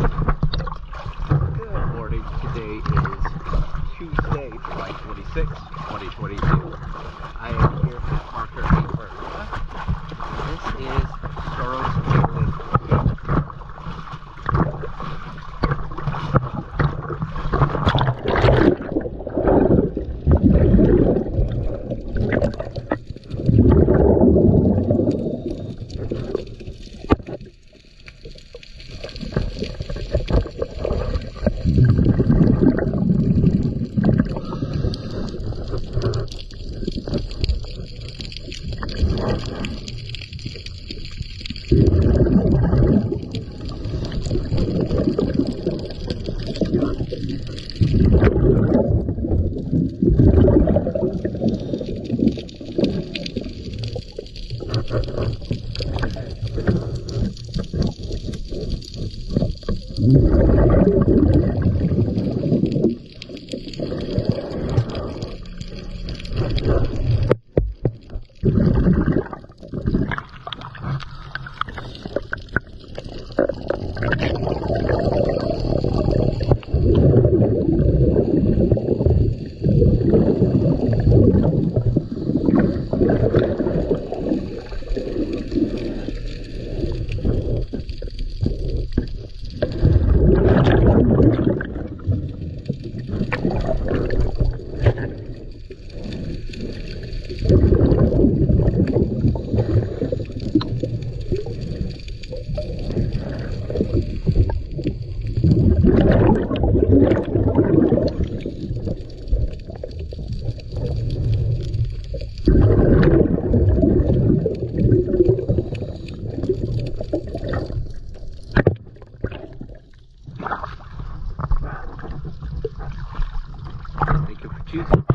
Good morning. Today is Tuesday, July 26, 2022. I am here at Marker Paper. This is Soros Cailen. Thank you for choosing